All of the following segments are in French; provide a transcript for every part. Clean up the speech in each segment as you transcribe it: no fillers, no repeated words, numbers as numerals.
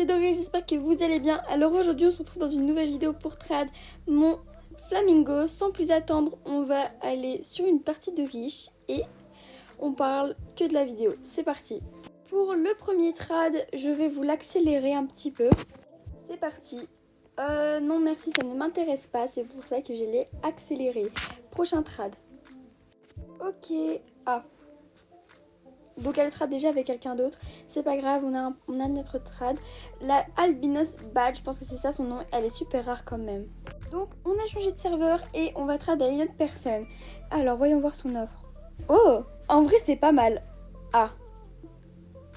Doré, j'espère que vous allez bien. Alors aujourd'hui on se retrouve dans une nouvelle vidéo pour trad mon flamingo. Sans plus attendre, on va aller sur une partie de riche et on parle que de la vidéo. C'est parti. Pour le premier trad, je vais vous l'accélérer un petit peu. C'est parti. Non merci, ça ne m'intéresse pas, c'est pour ça que je l'ai accéléré. Prochain trad. Ok. Ah. Donc elle sera déjà avec quelqu'un d'autre. C'est pas grave, on a notre trad. La Albinos Badge, je pense que c'est ça son nom. Elle est super rare quand même. Donc on a changé de serveur et on va trad à une autre personne. Alors voyons voir son offre. Oh, en vrai c'est pas mal. Ah.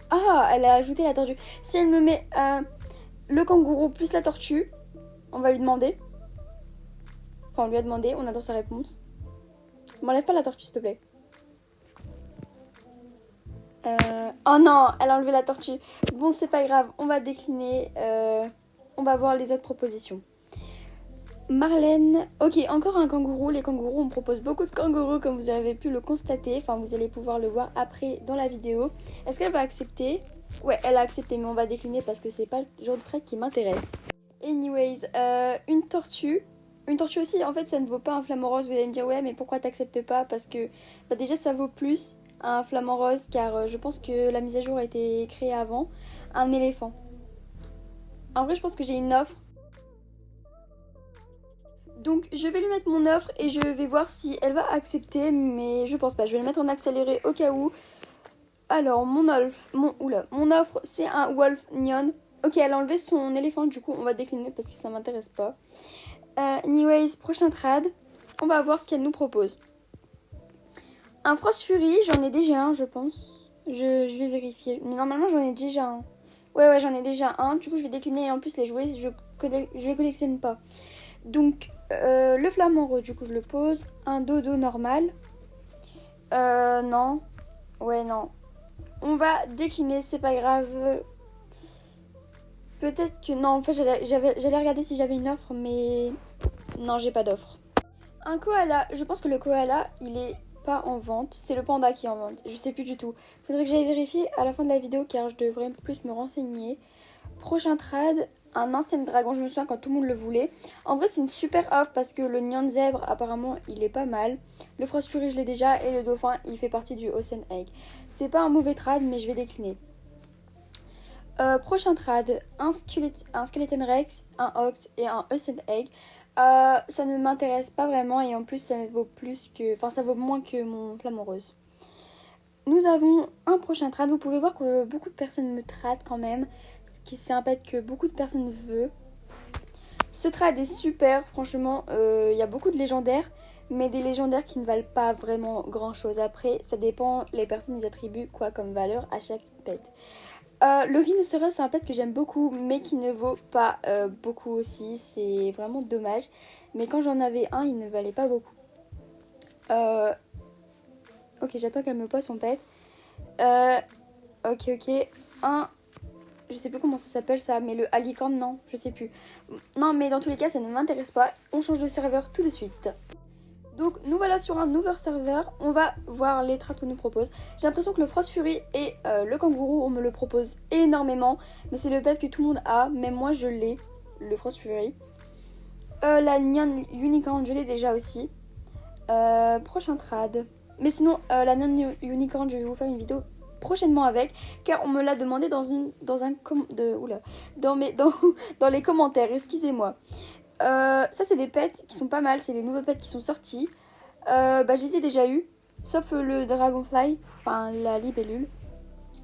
Ah, elle a ajouté la tortue. Si elle me met le kangourou plus la tortue, on va lui demander. Enfin on lui a demandé, on attend sa réponse. M'enlève pas la tortue s'il te plaît. Oh non, elle a enlevé la tortue. Bon, c'est pas grave, on va décliner. On va voir les autres propositions. Marlène. Ok, encore un kangourou. Les kangourous, on propose beaucoup de kangourous comme vous avez pu le constater. Enfin, vous allez pouvoir le voir après dans la vidéo. Est-ce qu'elle va accepter? Ouais, elle a accepté, mais on va décliner parce que c'est pas le genre de trait qui m'intéresse. Anyways, une tortue. Une tortue aussi, en fait, ça ne vaut pas un flamant rose. Vous allez me dire, ouais, mais pourquoi t'acceptes pas? Parce que bah, déjà, ça vaut plus un flamant rose, car je pense que la mise à jour a été créée avant. Un éléphant. En vrai, je pense que j'ai une offre. Donc, je vais lui mettre mon offre et je vais voir si elle va accepter, mais je pense pas. Je vais le mettre en accéléré au cas où. Alors, mon offre, c'est un Wolf Neon. Ok, elle a enlevé son éléphant, du coup, on va décliner parce que ça m'intéresse pas. Anyways, prochain trad, on va voir ce qu'elle nous propose. Un Frost Fury, j'en ai déjà un, je pense. Je vais vérifier. Mais normalement, j'en ai déjà un. Ouais, j'en ai déjà un. Du coup, je vais décliner. Et en plus, les jouets, je les collectionne pas. Donc, le flamant rose, du coup, je le pose. Un dodo normal. Non. Ouais, non. On va décliner, c'est pas grave. Peut-être que... Non, en fait, j'allais regarder si j'avais une offre, mais... Non, j'ai pas d'offre. Un koala. Je pense que le koala, il est pas en vente. C'est le panda qui est en vente. Je sais plus du tout. Faudrait que j'aille vérifier à la fin de la vidéo, car je devrais plus me renseigner. Prochain trad, un ancien dragon. Je me souviens quand tout le monde le voulait. En vrai, c'est une super offre parce que le Neon Zèbre, apparemment, il est pas mal. Le Frost Fury, je l'ai déjà. Et le dauphin, il fait partie du Ocean Egg. C'est pas un mauvais trad, mais je vais décliner. Prochain trad, un Skeleton Rex, un Ox et un Ocean Egg. Ça ne m'intéresse pas vraiment et en plus ça vaut ça vaut moins que mon flamant rose. Nous avons un prochain trad. Vous pouvez voir que beaucoup de personnes me tradent quand même. Ce qui c'est un pet que beaucoup de personnes veulent. Ce trad est super, franchement. Il y a beaucoup de légendaires, mais des légendaires qui ne valent pas vraiment grand chose. Après, ça dépend, les personnes ils attribuent quoi comme valeur à chaque pet. Le rhinocéros, c'est un pet que j'aime beaucoup, mais qui ne vaut pas beaucoup aussi. C'est vraiment dommage. Mais quand j'en avais un, il ne valait pas beaucoup. Ok, j'attends qu'elle me pose son pet. Ok. Je sais plus comment ça s'appelle ça, mais le alicorne, non, je sais plus. Non, mais dans tous les cas, ça ne m'intéresse pas. On change de serveur tout de suite. Donc nous voilà sur un nouveau serveur, on va voir les trades qu'on nous propose. J'ai l'impression que le Frost Fury et le kangourou, on me le propose énormément. Mais c'est le pet que tout le monde a, même moi je l'ai, le Frost Fury. La Neon Unicorn, je l'ai déjà aussi. Prochain trad. Mais sinon, la Neon Unicorn, je vais vous faire une vidéo prochainement avec. Car on me l'a demandé dans les commentaires, excusez-moi. Ça c'est des pets qui sont pas mal, c'est des nouveaux pets qui sont sortis. Je les ai déjà eu, sauf le Dragonfly, enfin la libellule.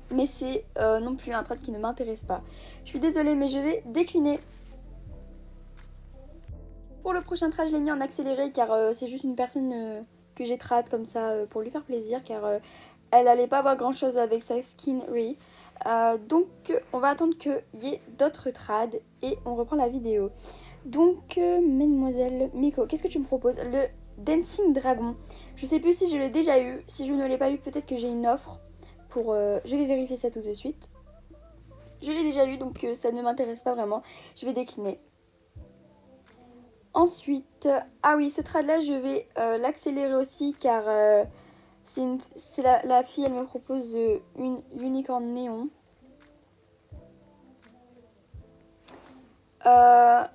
Mais c'est non plus un trad qui ne m'intéresse pas. Je suis désolée mais je vais décliner. Pour le prochain trad je l'ai mis en accéléré car c'est juste une personne que j'ai trad comme ça pour lui faire plaisir. Car elle allait pas avoir grand chose avec sa skinnery. Donc on va attendre qu'il y ait d'autres trads et on reprend la vidéo. Donc mademoiselle Miko, qu'est-ce que tu me proposes? Le Dancing Dragon. Je sais plus si je l'ai déjà eu. Si je ne l'ai pas eu, peut-être que j'ai une offre pour... je vais vérifier ça tout de suite. Je l'ai déjà eu donc ça ne m'intéresse pas vraiment. Je vais décliner. Ensuite, ah oui, ce trad là je vais l'accélérer aussi car c'est la fille, elle me propose une unicorn néon.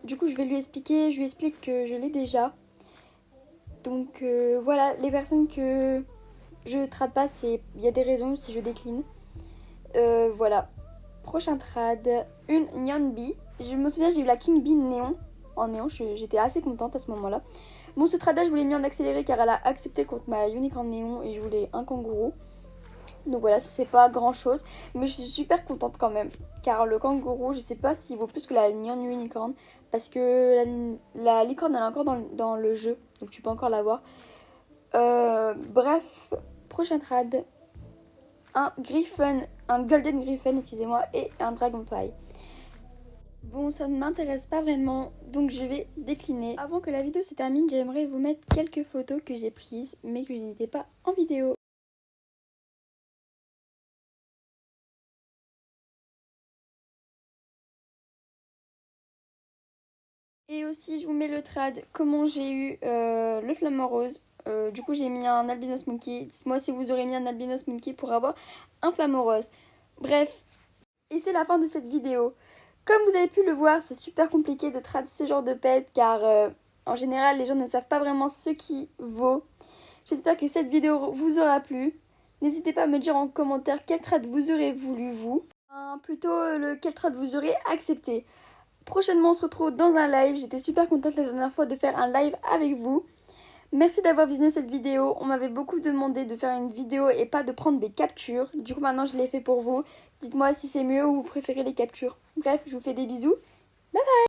Du coup, je vais lui expliquer, je lui explique que je l'ai déjà. Donc voilà, les personnes que je trade pas, il y a des raisons si je décline. Voilà. Prochain trad, une Neon Bee. Je me souviens, j'ai eu la King Bee néon. En néon, j'étais assez contente à ce moment-là. Bon, ce trad-là, je voulais mis en accéléré car elle a accepté contre ma unicorn néon et je voulais un kangourou. Donc voilà, c'est pas grand chose, mais je suis super contente quand même. Car le kangourou, je sais pas s'il vaut plus que la Neon Unicorn. Parce que la licorne, elle est encore dans le jeu. Donc tu peux encore l'avoir. Bref, prochain trad. Un Griffon, un Golden Griffon, excusez-moi, et un Dragonfly. Bon, ça ne m'intéresse pas vraiment, donc je vais décliner. Avant que la vidéo se termine, j'aimerais vous mettre quelques photos que j'ai prises, mais que je n'étais pas en vidéo. Et aussi, je vous mets le trad, comment j'ai eu le flamant rose. Du coup, j'ai mis un albinos monkey. Dites-moi si vous aurez mis un albinos monkey pour avoir un flamant rose. Bref, et c'est la fin de cette vidéo. Comme vous avez pu le voir, c'est super compliqué de trad ce genre de pet car en général, les gens ne savent pas vraiment ce qui vaut. J'espère que cette vidéo vous aura plu. N'hésitez pas à me dire en commentaire quel trad vous aurez voulu vous. Plutôt quel trad vous aurez accepté. Prochainement, on se retrouve dans un live. J'étais super contente la dernière fois de faire un live avec vous. Merci d'avoir visionné cette vidéo. On m'avait beaucoup demandé de faire une vidéo et pas de prendre des captures. Du coup, maintenant, je l'ai fait pour vous. Dites-moi si c'est mieux ou vous préférez les captures. Bref, je vous fais des bisous. Bye bye!